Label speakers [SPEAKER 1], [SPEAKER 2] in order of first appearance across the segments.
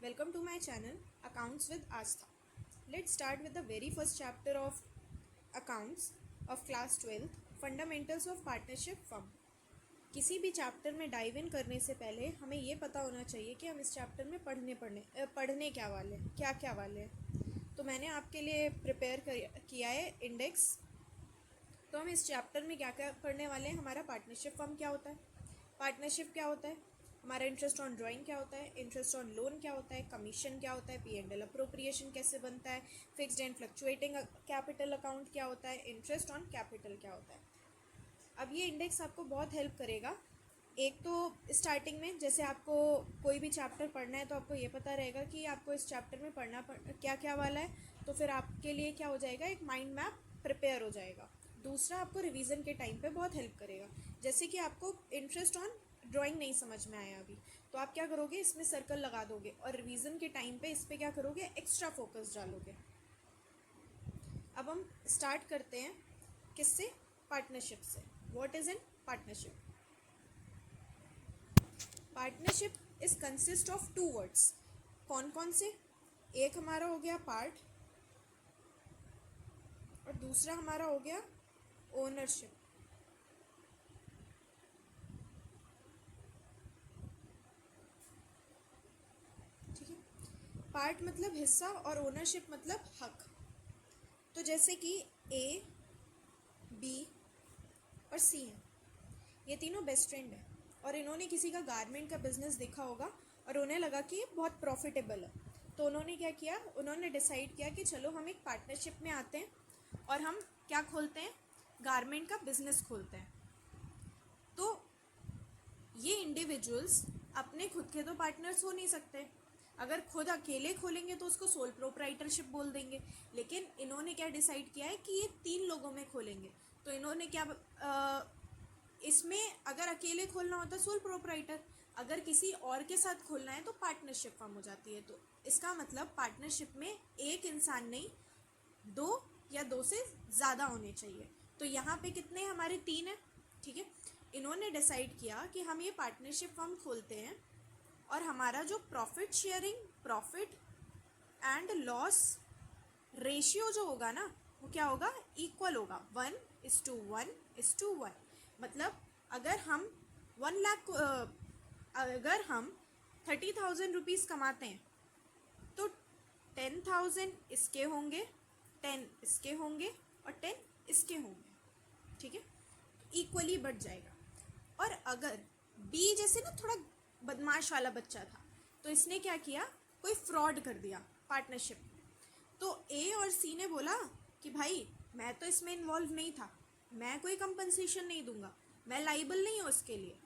[SPEAKER 1] Welcome to my channel Accounts with Astha. Let's start with the very first chapter of Accounts of class 12th Fundamentals of Partnership Firm. किसी भी chapter में dive in करने से पहले हमें ये पता होना चाहिए कि हम इस चैप्टर में पढ़ने क्या वाले हैं। तो मैंने आपके लिए प्रिपेयर किया है इंडेक्स। तो हम इस चैप्टर में क्या क्या पढ़ने वाले हैं। हमारा पार्टनरशिप फर्म क्या होता है, पार्टनरशिप क्या होता है, हमारा इंटरेस्ट ऑन ड्राइंग क्या होता है, इंटरेस्ट ऑन लोन क्या होता है, कमीशन क्या होता है, P&L अप्रोप्रिएशन कैसे बनता है, fixed and fluctuating capital account क्या होता है, इंटरेस्ट ऑन कैपिटल क्या होता है। अब ये इंडेक्स आपको बहुत हेल्प करेगा। एक तो स्टार्टिंग में जैसे आपको कोई भी चैप्टर पढ़ना है तो आपको ये पता रहेगा कि आपको इस चैप्टर में क्या क्या वाला है, तो फिर आपके लिए क्या हो जाएगा, एक माइंड मैप प्रिपेयर हो जाएगा। दूसरा, आपको रिवीजन के टाइम पे बहुत हेल्प करेगा। जैसे कि आपको इंटरेस्ट ऑन ड्राइंग नहीं समझ में आया अभी, तो आप क्या करोगे, इसमें सर्कल लगा दोगे और रिवीजन के टाइम पे इस पर क्या करोगे, एक्स्ट्रा फोकस डालोगे। अब हम स्टार्ट करते हैं किससे, पार्टनरशिप से। What is an partnership? Partnership is consist of two words. कौन कौन से? एक हमारा हो गया पार्ट और दूसरा हमारा हो गया ओनरशिप। ठीक है, पार्ट मतलब हिस्सा और ओनरशिप मतलब हक। तो जैसे कि A, B और C हैं, ये तीनों बेस्ट फ्रेंड हैं और इन्होंने किसी का गारमेंट का बिजनेस देखा होगा और उन्हें लगा कि ये बहुत प्रॉफिटेबल है। तो उन्होंने क्या किया, उन्होंने डिसाइड किया कि चलो हम एक पार्टनरशिप में आते हैं और हम क्या खोलते हैं, गारमेंट का बिजनेस खोलते हैं। तो ये इंडिविजुअल्स अपने खुद के तो पार्टनर्स हो नहीं सकते। अगर खुद अकेले खोलेंगे तो उसको सोल प्रोप्राइटरशिप बोल देंगे, लेकिन इन्होंने क्या डिसाइड किया है कि ये 3 लोगों में खोलेंगे। तो इन्होंने क्या इसमें अगर अकेले खोलना होता है सोल प्रोप्राइटर, अगर किसी और के साथ खोलना है तो पार्टनरशिप फॉर्म हो जाती है। तो इसका मतलब पार्टनरशिप में एक इंसान नहीं, 2 या 2 से ज़्यादा होने चाहिए। तो यहाँ पे कितने हमारे 3 हैं। ठीक है, इन्होंने डिसाइड किया कि हम ये पार्टनरशिप फॉर्म खोलते हैं और हमारा जो प्रॉफिट एंड लॉस रेशियो जो होगा ना, वो क्या होगा, इक्वल होगा, 1:1:1। मतलब अगर हम 1 लाख अगर हम 30,000 रुपीज़ कमाते हैं तो 10,000 इसके होंगे, 10 इसके होंगे और 10 इसके होंगे। ठीक है, इक्वली बढ़ जाएगा। और अगर बी जैसे ना थोड़ा बदमाश वाला बच्चा था, तो इसने क्या किया, कोई फ्रॉड कर दिया पार्टनरशिप में। तो ए और सी ने बोला कि भाई मैं तो इसमें इन्वॉल्व नहीं था, मैं कोई कंपनसेशन नहीं दूंगा, मैं लाइबल नहीं हूँ इसके लिए।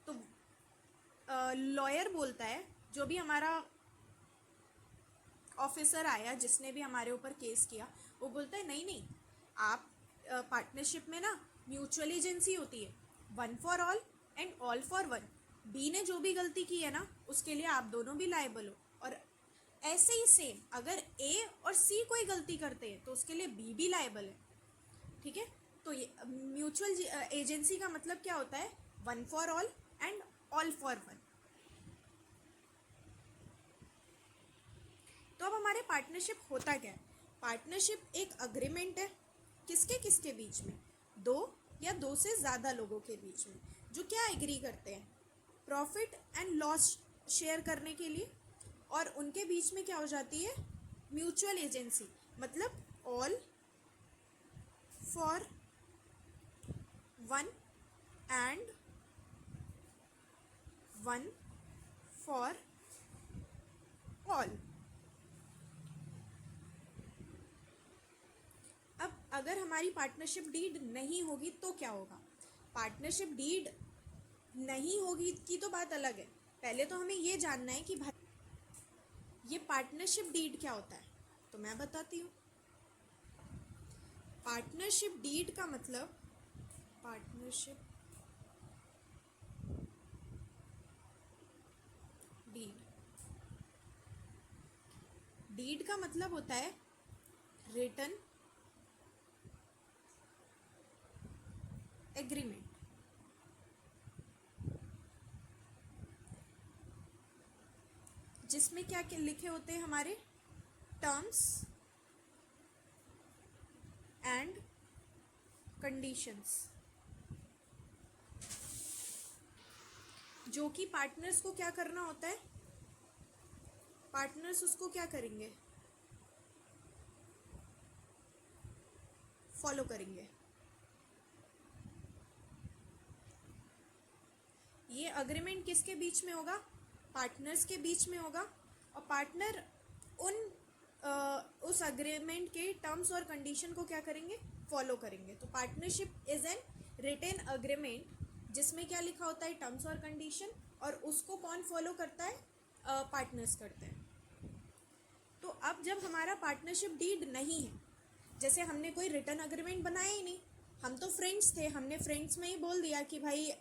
[SPEAKER 1] तो लॉयर बोलता है, जो भी हमारा ऑफिसर आया जिसने भी हमारे ऊपर केस किया, वो बोलता है नहीं नहीं, आप पार्टनरशिप में ना म्यूचुअल एजेंसी होती है, 1 for all and all for 1। B ने जो भी गलती की है ना, उसके लिए आप दोनों भी लायबल हो। और ऐसे ही सेम अगर ए और सी कोई गलती करते हैं तो उसके लिए बी भी लायबल है। ठीक है, तो ये म्यूचुअल एजेंसी का मतलब क्या होता है, 1 for all and all for 1। तो अब हमारे पार्टनरशिप होता क्या है? पार्टनरशिप एक अग्रीमेंट है, किसके किसके बीच में, 2 या 2 से ज़्यादा लोगों के बीच में, जो क्या एग्री करते हैं, प्रॉफिट एंड लॉस शेयर करने के लिए। और उनके बीच में क्या हो जाती है, म्यूचुअल एजेंसी, मतलब all for 1 and 1 for all. अब अगर हमारी पार्टनरशिप डीड नहीं होगी तो क्या होगा? पार्टनरशिप डीड नहीं होगी की तो बात अलग है, पहले तो हमें ये जानना है कि भाई ये पार्टनरशिप डीड क्या होता है। तो मैं बताती हूँ। पार्टनरशिप डीड का मतलब, पार्टनरशिप डीड, डीड का मतलब होता है रिटन एग्रीमेंट। जिसमें क्या क्या लिखे होते हैं हमारे टर्म्स एंड कंडीशंस, जो कि पार्टनर्स को क्या करना होता है, पार्टनर्स उसको क्या करेंगे, फॉलो करेंगे। ये अग्रीमेंट किसके बीच में होगा, पार्टनर्स के बीच में होगा, और पार्टनर उस अग्रीमेंट के टर्म्स और कंडीशन को क्या करेंगे, फॉलो करेंगे। तो partnership is an written agreement जिसमें क्या लिखा होता है, टर्म्स और कंडीशन, और उसको कौन फॉलो करता है, पार्टनर्स करते हैं। तो अब जब हमारा पार्टनरशिप डीड नहीं है, जैसे हमने कोई रिटर्न अग्रीमेंट बनाया ही नहीं, हम तो फ्रेंड्स थे, हमने फ्रेंड्स में ही बोल दिया कि भाई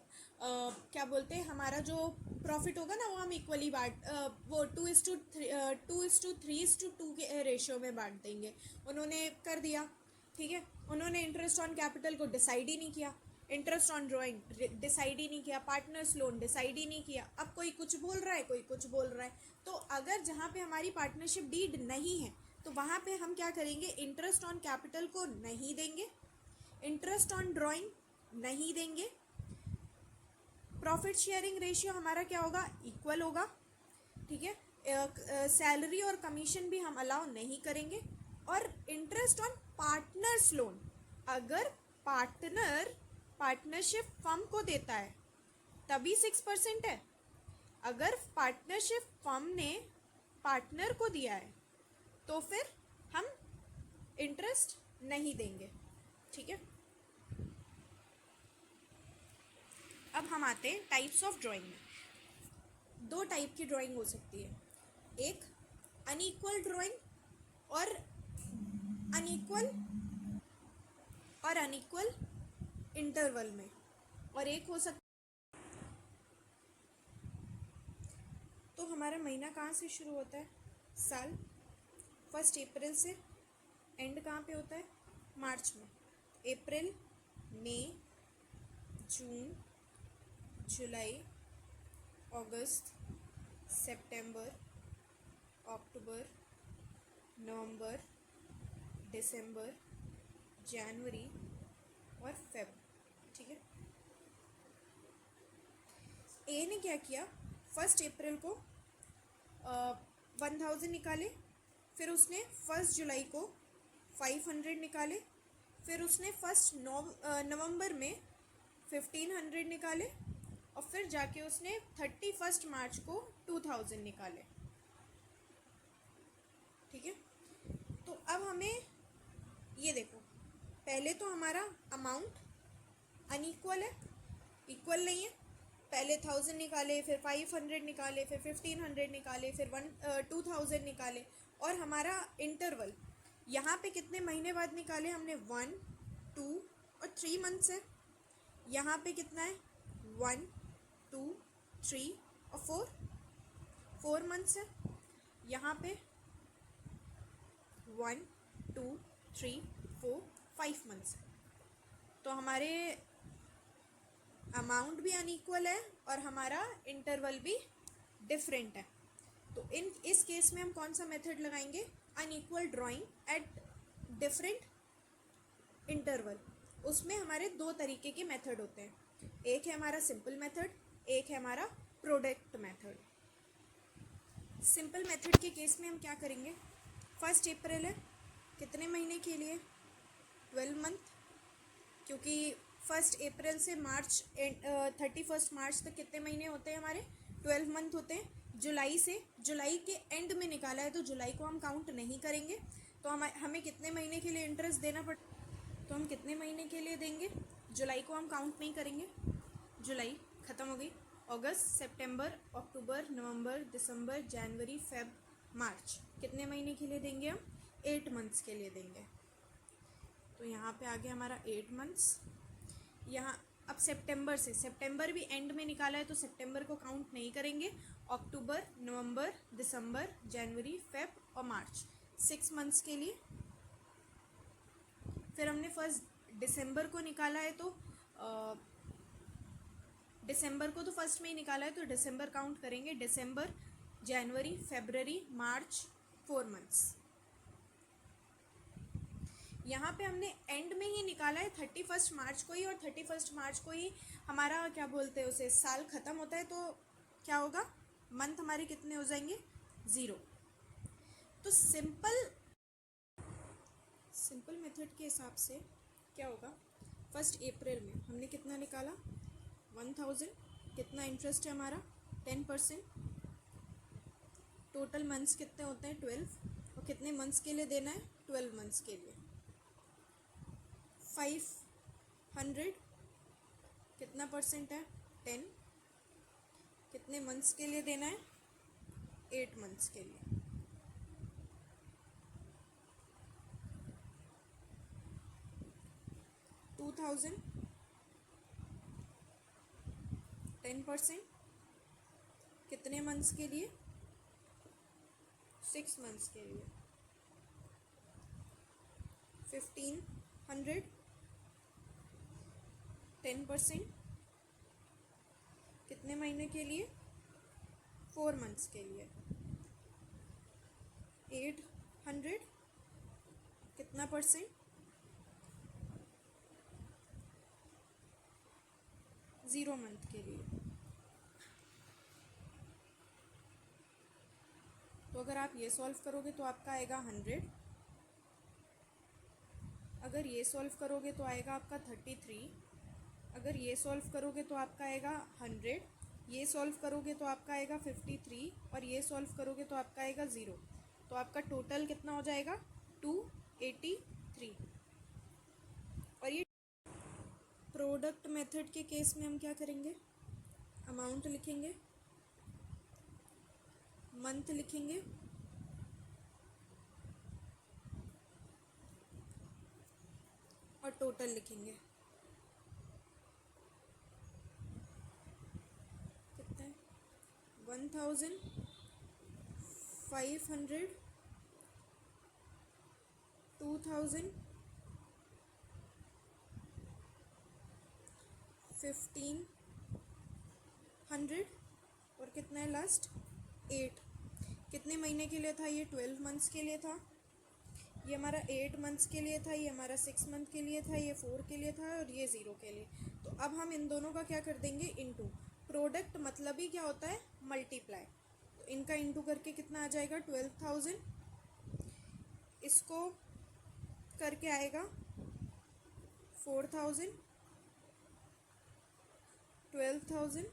[SPEAKER 1] क्या बोलते हैं, हमारा जो प्रॉफिट होगा ना वो हम इक्वली बांट, वो 2:3:2 के रेशियो में बांट देंगे। उन्होंने कर दिया, ठीक है। उन्होंने इंटरेस्ट ऑन कैपिटल को डिसाइड ही नहीं किया, इंटरेस्ट ऑन ड्राइंग डिसाइड ही नहीं किया, पार्टनर्स लोन डिसाइड ही नहीं किया। अब कोई कुछ बोल रहा है, कोई कुछ बोल रहा है। तो अगर जहाँ पे हमारी पार्टनरशिप डीड नहीं है तो वहाँ पे हम क्या करेंगे, इंटरेस्ट ऑन कैपिटल को नहीं देंगे, इंटरेस्ट ऑन ड्राइंग नहीं देंगे, प्रॉफिट शेयरिंग रेशियो हमारा क्या होगा, इक्वल होगा, ठीक है। सैलरी और कमीशन भी हम अलाउ नहीं करेंगे, और इंटरेस्ट ऑन पार्टनर्स लोन, अगर पार्टनर पार्टनरशिप फर्म को देता है तभी 6% है, अगर पार्टनरशिप फर्म ने पार्टनर को दिया है तो फिर हम इंटरेस्ट नहीं देंगे, ठीक है। अब हम आते हैं टाइप्स ऑफ ड्राइंग में। 2 टाइप की ड्राइंग हो सकती है, एक अनइक्वल ड्राइंग और अनइक्वल इंटरवल में, और एक हो सकता। तो हमारा महीना कहाँ से शुरू होता है, साल 1 अप्रैल से, एंड कहाँ पे होता है, मार्च में। अप्रैल, मई, जून, जुलाई, अगस्त, सितंबर, अक्टूबर, नवंबर, दिसंबर, जनवरी और फेब, ठीक है। ए ने क्या किया, 1 अप्रैल को 1000 निकाले, फिर उसने 1 जुलाई को 500 निकाले, फिर उसने 1 नवंबर में 1500 निकाले, और फिर जाके उसने 31 मार्च को 2000 निकाले, ठीक है। तो अब हमें ये देखो, पहले तो हमारा अमाउंट अनइक्वल है, इक्वल नहीं है। पहले 1000 निकाले, फिर 500 निकाले, फिर 1500 निकाले, फिर 2000 निकाले, और हमारा इंटरवल यहाँ पे कितने महीने बाद निकाले हमने, 1, 2 और 3 मंथ्स है। यहाँ पे कितना है, 1, 2, 3 और 4 मंथ्स है। यहाँ पे 1, 2, 3, 4, 5 मंथ्स है। तो हमारे अमाउंट भी अनइक्वल है और हमारा इंटरवल भी डिफरेंट है। तो इस केस में हम कौन सा मेथड लगाएंगे, unequal drawing at different interval. उसमें हमारे 2 तरीके के मेथड होते हैं, एक है हमारा सिंपल मेथड, एक है हमारा प्रोडक्ट मेथड। सिंपल मेथड के केस में हम क्या करेंगे, 1 अप्रैल है, कितने महीने के लिए, 12 मंथ, क्योंकि 1 अप्रैल से मार्च 31 मार्च तक कितने महीने होते हैं हमारे, 12 मंथ होते हैं। जुलाई के एंड में निकाला है तो जुलाई को हम काउंट नहीं करेंगे। तो हमें कितने महीने के लिए इंटरेस्ट देना तो हम कितने महीने के लिए देंगे, जुलाई को हम काउंट नहीं करेंगे, जुलाई ख़त्म हो गई। अगस्त, सितंबर, अक्टूबर, नवंबर, दिसंबर, जनवरी, फेब, मार्च, कितने महीने के लिए देंगे हम, 8 मंथ्स के लिए देंगे। तो यहाँ पे आ गया हमारा 8 मंथ्स। यहाँ अब सितंबर भी एंड में निकाला है तो सितंबर को काउंट नहीं करेंगे। अक्टूबर, नवंबर, दिसंबर, जनवरी, फेब और मार्च, 6 मंथ्स के लिए। फिर हमने 1 दिसंबर को निकाला है तो दिसंबर को तो फर्स्ट में ही निकाला है तो दिसंबर काउंट करेंगे, दिसंबर, जनवरी, फरवरी, मार्च, 4 मंथ्स। यहाँ पे हमने एंड में ही निकाला है 31 मार्च को ही, और 31 मार्च को ही हमारा क्या बोलते हैं उसे, साल ख़त्म होता है। तो क्या होगा, मंथ हमारे कितने हो जाएंगे, 0। तो सिंपल मेथड के हिसाब से क्या होगा, 1 अप्रैल में हमने कितना निकाला, 1000। कितना इंटरेस्ट है हमारा, 10%। टोटल मंथ्स कितने होते हैं, 12। और कितने मंथ्स के लिए देना है, 12 मंथ्स के लिए। 500 कितना परसेंट है, 10। कितने मंथ्स के लिए देना है, 8 मंथ्स के लिए। $2000 10%। कितने मंथ्स के लिए, 6 मंथ्स के लिए। 1500 10%। कितने महीने के लिए, 4 मंथ्स के लिए। 800 कितना परसेंट, 0 मंथ के लिए। तो अगर आप ये सॉल्व करोगे तो आपका आएगा 100। अगर ये सॉल्व करोगे तो आएगा आपका 33। अगर ये सॉल्व करोगे तो आपका आएगा 100। ये सॉल्व करोगे तो आपका आएगा 53। और ये सॉल्व करोगे तो आपका आएगा 0। तो आपका टोटल कितना हो जाएगा, 283। और ये प्रोडक्ट मेथड के केस में हम क्या करेंगे, अमाउंट लिखेंगे, मंथ लिखेंगे, और टोटल लिखेंगे। कितना है, 1500, 2000, 1500, और कितना है लास्ट, 8। कितने महीने के लिए था ये, 12 मंथ्स के लिए था। ये हमारा 8 मंथ्स के लिए था, ये हमारा 6 मंथ के लिए था, ये 4 के लिए था, और ये 0 के लिए। तो अब हम इन दोनों का क्या कर देंगे, इनटू। प्रोडक्ट मतलब ही क्या होता है, मल्टीप्लाई। तो इनका इनटू करके कितना आ जाएगा, 12000। इसको करके आएगा 4000, 12000,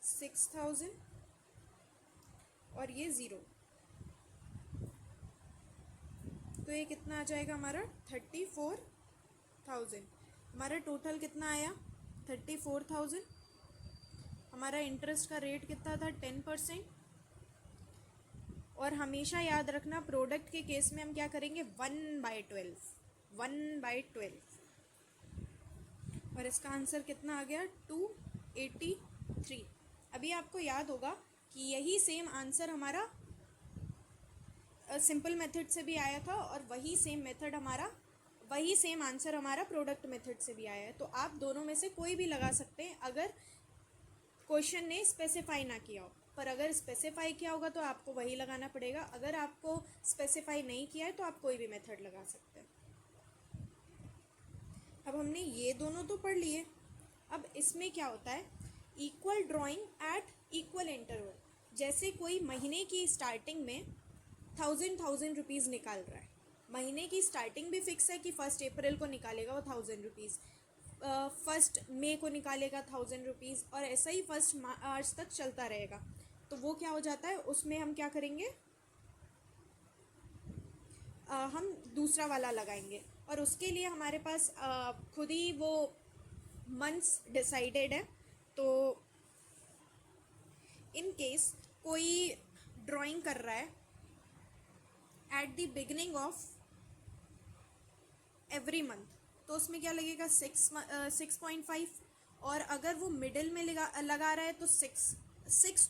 [SPEAKER 1] 6000, और ये 0। तो ये कितना आ जाएगा हमारा, 34,000। हमारा टोटल कितना आया, 34,000। हमारा इंटरेस्ट का रेट कितना था, 10%। और हमेशा याद रखना, प्रोडक्ट के केस में हम क्या करेंगे, 1/12, 1/12। और इसका आंसर कितना आ गया, 283। अभी आपको याद होगा कि यही सेम आंसर हमारा सिंपल मेथड से भी आया था, और वही सेम आंसर हमारा प्रोडक्ट मेथड से भी आया है। तो आप दोनों में से कोई भी लगा सकते हैं अगर क्वेश्चन ने स्पेसिफाई ना किया हो। पर अगर स्पेसिफाई किया होगा तो आपको वही लगाना पड़ेगा। अगर आपको स्पेसिफाई नहीं किया है तो आप कोई भी मेथड लगा सकते हैं। अब हमने ये दोनों तो पढ़ लिए। अब इसमें क्या होता है, equal drawing at equal interval. जैसे कोई महीने की स्टार्टिंग में 1000 रुपीज़ निकाल रहा है। महीने की स्टार्टिंग भी फिक्स है कि 1 अप्रैल को निकालेगा वो 1000 रुपीज़, 1 मई को निकालेगा 1000 रुपीज़, और ऐसा ही 1 मार्च तक चलता रहेगा। तो वो क्या हो जाता है, उसमें हम क्या करेंगे, हम दूसरा वाला लगाएंगे। और उसके लिए हमारे पास खुद ही वो मंथ्स डिसाइडेड है। तो इन केस कोई ड्राइंग कर रहा है at the beginning of every month, तो उसमें क्या लगेगा, 6.5। और अगर वो मिडिल में लगा रहा है तो 6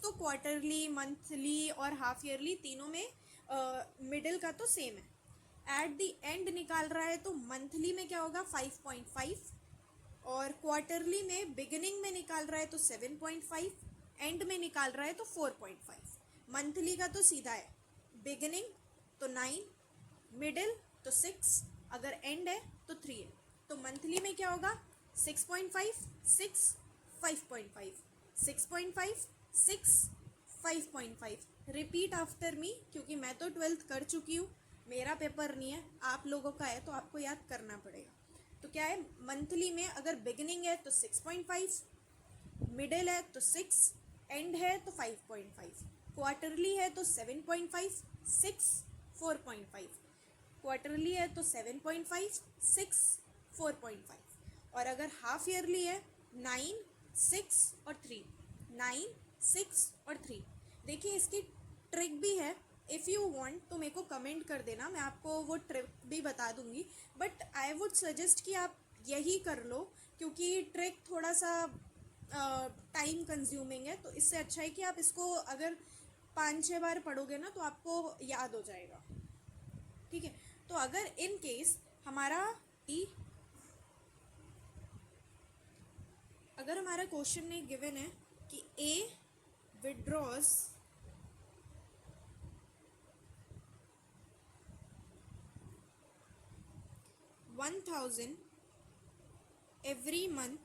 [SPEAKER 1] तो क्वार्टरली, मंथली और हाफ ईयरली तीनों में मिडिल का तो सेम है। एट द एंड निकाल रहा है तो मंथली में क्या होगा, 5.5, और क्वार्टरली में बिगिनिंग में निकाल रहा है तो 7.5, एंड में निकाल रहा है तो 4.5। मंथली का तो सीधा है, बिगिनिंग तो 9, मिडिल तो 6, अगर एंड है तो 3 है। तो मंथली में क्या होगा, 6.5 6 5.5 6.5 6 5.5। रिपीट आफ्टर मी, क्योंकि मैं तो 12th कर चुकी हूँ, मेरा पेपर नहीं है, आप लोगों का है, तो आपको याद करना पड़ेगा। तो क्या है, मंथली में अगर बिगिनिंग है तो 6.5, मिडिल है तो 6, एंड है तो 5.5, क्वार्टरली है तो 7.5 6 4.5, क्वार्टरली है तो 7.5 6 4.5, और अगर हाफ ईयरली है 9 6 और 3, 9 6 और 3। देखिए इसकी ट्रिक भी है, इफ़ यू वांट तो मेरे को कमेंट कर देना, मैं आपको वो ट्रिक भी बता दूंगी, बट आई वुड सजेस्ट कि आप यही कर लो, क्योंकि ट्रिक थोड़ा सा टाइम कंज्यूमिंग है। तो इससे अच्छा है कि आप इसको अगर 5-6 बार पढ़ोगे ना तो आपको याद हो जाएगा, ठीक है। तो अगर इन केस हमारा अगर हमारा क्वेश्चन में गिवन है कि ए withdraws $1,000 every month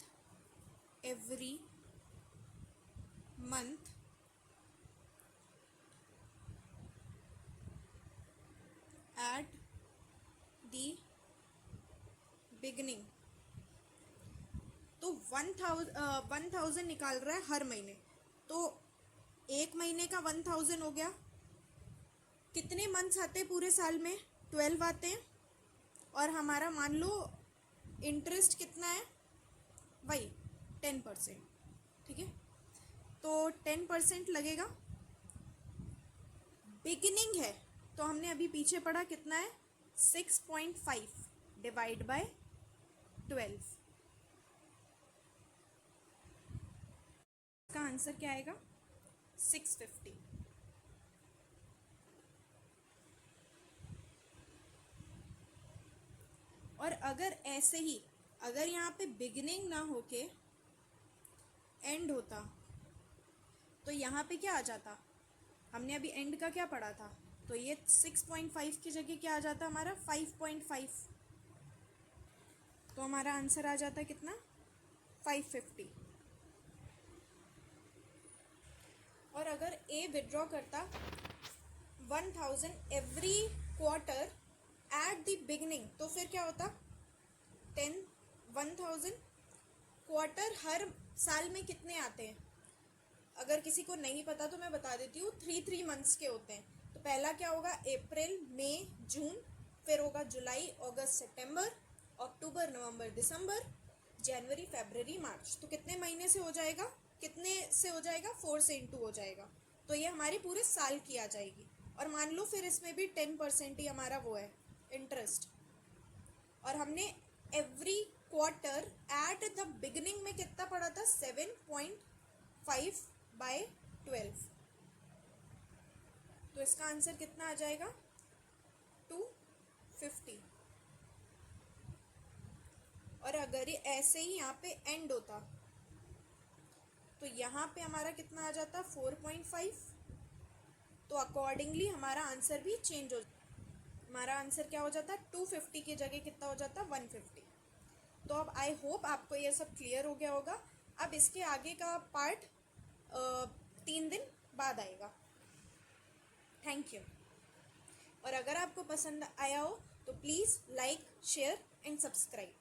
[SPEAKER 1] at the beginning, तो 1,000 निकाल रहा है हर महीने, तो एक महीने का 1,000 हो गया। कितने मंथ्स आते हैं पूरे साल में, 12 आते हैं, और हमारा मान लो इंटरेस्ट कितना है, वही 10%, ठीक है। तो 10% लगेगा। बिगिनिंग है तो हमने अभी पीछे पढ़ा कितना है, 6.5 डिवाइड बाय 12। इसका आंसर क्या आएगा, 650। और अगर ऐसे ही, अगर यहाँ पे बिगिनिंग ना होके एंड होता तो यहाँ पे क्या आ जाता, हमने अभी एंड का क्या पढ़ा था, तो ये 6.5 की जगह क्या आ जाता हमारा, 5.5। तो हमारा आंसर आ जाता कितना, 550। और अगर ए विड्रॉ करता 1,000 every quarter at the beginning, तो फिर क्या होता, 1,000 क्वार्टर हर साल में कितने आते हैं, अगर किसी को नहीं पता तो मैं बता देती हूँ, 3 मंथ्स के होते हैं। तो पहला क्या होगा, अप्रैल मई जून, फिर होगा जुलाई अगस्त सितंबर, अक्टूबर नवंबर दिसंबर, जनवरी फरवरी मार्च। तो कितने महीने से हो जाएगा, कितने से हो जाएगा, 4 से इंटू हो जाएगा, तो ये हमारे पूरे साल की आ जाएगी। और मान लो फिर इसमें भी 10% ही हमारा वो है इंटरेस्ट, और हमने every quarter at the beginning में कितना पढ़ा था, 7.5 बाय 12। तो इसका आंसर कितना आ जाएगा, 250। और अगर ये ऐसे ही यहाँ पे एंड होता तो यहाँ पे हमारा कितना आ जाता, 4.5। तो अकॉर्डिंगली हमारा आंसर भी चेंज हो, हमारा आंसर क्या हो जाता, 250 की जगह कितना हो जाता, 150। तो अब आई होप आपको ये सब क्लियर हो गया होगा। अब इसके आगे का पार्ट 3 दिन बाद आएगा। Thank you. और अगर आपको पसंद आया हो तो please like share and subscribe.